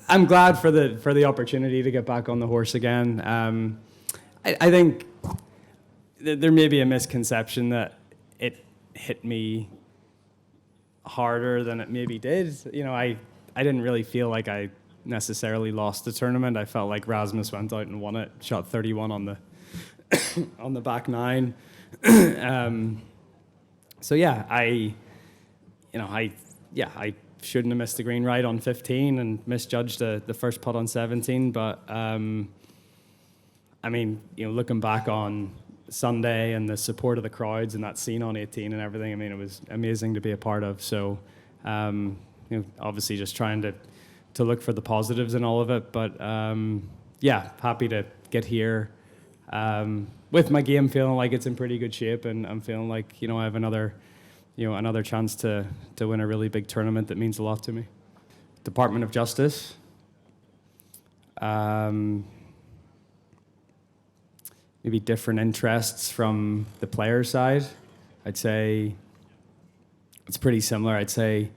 I'm glad for the opportunity to get back on the horse again. I think there may be a misconception that it hit me harder than it maybe did. You know, I didn't really feel like I necessarily lost the tournament. I felt like Rasmus went out and won it, shot 31 on the on the back nine. So yeah, I shouldn't have missed the green right on 15 and misjudged the first putt on 17. But I mean, you know, looking back on Sunday and the support of the crowds and that scene on 18 and everything, I mean, it was amazing to be a part of. So, you know, obviously just trying to look for the positives in all of it. But yeah, happy to get here with my game feeling like it's in pretty good shape, and I'm feeling like, you know, I have another chance to win a really big tournament that means a lot to me. Department of Justice. Maybe different interests from the player side. I'd say it's pretty similar. I'd say,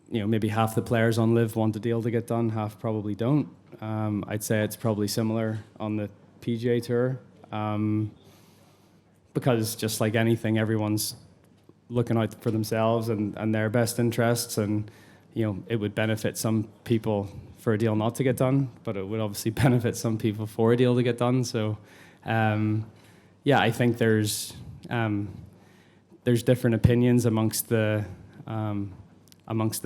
you know, maybe half the players on LIV want the deal to get done, half probably don't. I'd say it's probably similar on the PGA Tour, because just like anything, everyone's looking out for themselves and their best interests, and you know, it would benefit some people for a deal not to get done, but it would obviously benefit some people for a deal to get done. So, yeah, I think there's different opinions amongst the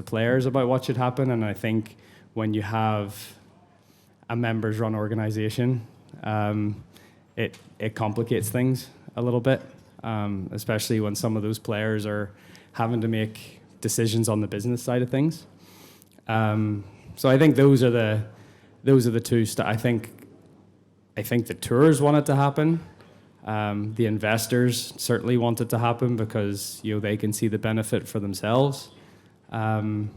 players about what should happen, and I think when you have a members-run organization, it complicates things a little bit, especially when some of those players are having to make decisions on the business side of things. So I think those are the two. I think the tours want it to happen. The investors certainly want it to happen because, you know, they can see the benefit for themselves. But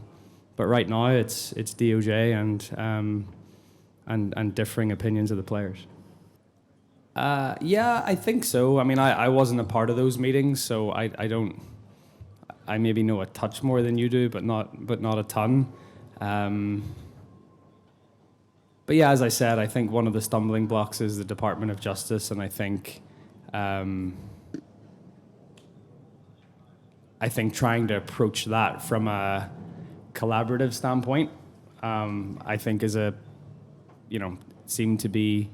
right now it's DOJ and differing opinions of the players. Yeah, I think so. I mean, I wasn't a part of those meetings, so I maybe know a touch more than you do, but not a ton. But yeah, as I said, I think one of the stumbling blocks is the Department of Justice, and I think trying to approach that from a collaborative standpoint, I think seemed to be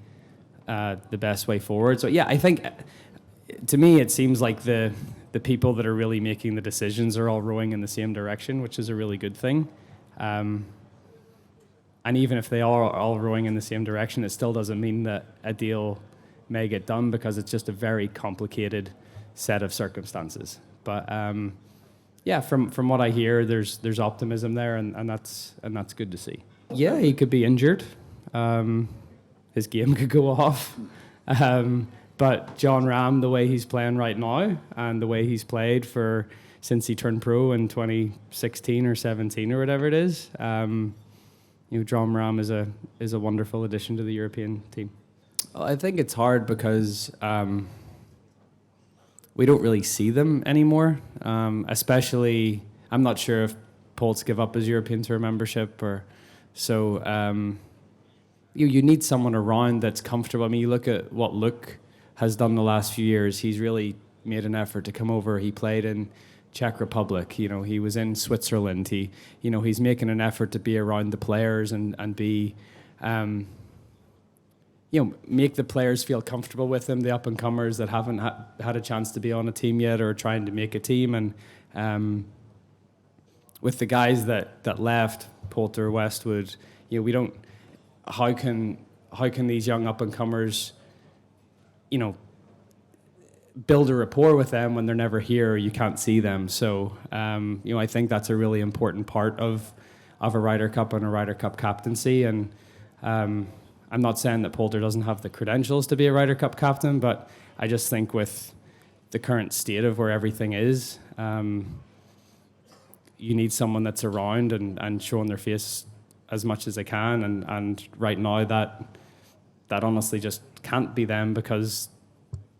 the best way forward. So yeah, I think to me it seems like the people that are really making the decisions are all rowing in the same direction, which is a really good thing. And even if they are all rowing in the same direction, it still doesn't mean that a deal may get done, because it's just a very complicated set of circumstances. But yeah, from what I hear, there's optimism there, and that's good to see. Yeah, he could be injured. His game could go off. But Jon Rahm, the way he's playing right now and the way he's played since he turned pro in 2016 or 17 or whatever it is, you know, Jon Rahm is a wonderful addition to the European team. Well, I think it's hard because we don't really see them anymore. Especially, I'm not sure if Poulter give up his European Tour membership or so. You need someone around that's comfortable. I mean, you look at what Luke has done the last few years. He's really made an effort to come over. He played in Czech Republic. You know, he was in Switzerland. He's making an effort to be around the players and be, make the players feel comfortable with him, the up-and-comers that haven't had a chance to be on a team yet or trying to make a team. And with the guys that left, Poulter, Westwood, you know, we don't. How can these young up-and-comers, you know, build a rapport with them when they're never here or you can't see them? So, you know, I think that's a really important part of a Ryder Cup and a Ryder Cup captaincy. And I'm not saying that Poulter doesn't have the credentials to be a Ryder Cup captain, but I just think with the current state of where everything is, you need someone that's around and showing their face as much as they can, and right now that honestly just can't be them because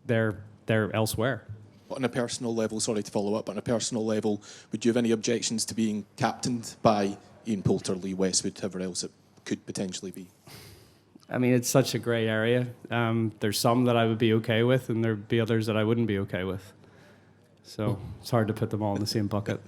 they're elsewhere. On a personal level, sorry to follow up, but on a personal level, would you have any objections to being captained by Ian Poulter, Lee Westwood, whoever else it could potentially be? I mean, it's such a grey area. There's some that I would be okay with, and there'd be others that I wouldn't be okay with. So it's hard to put them all in the same bucket.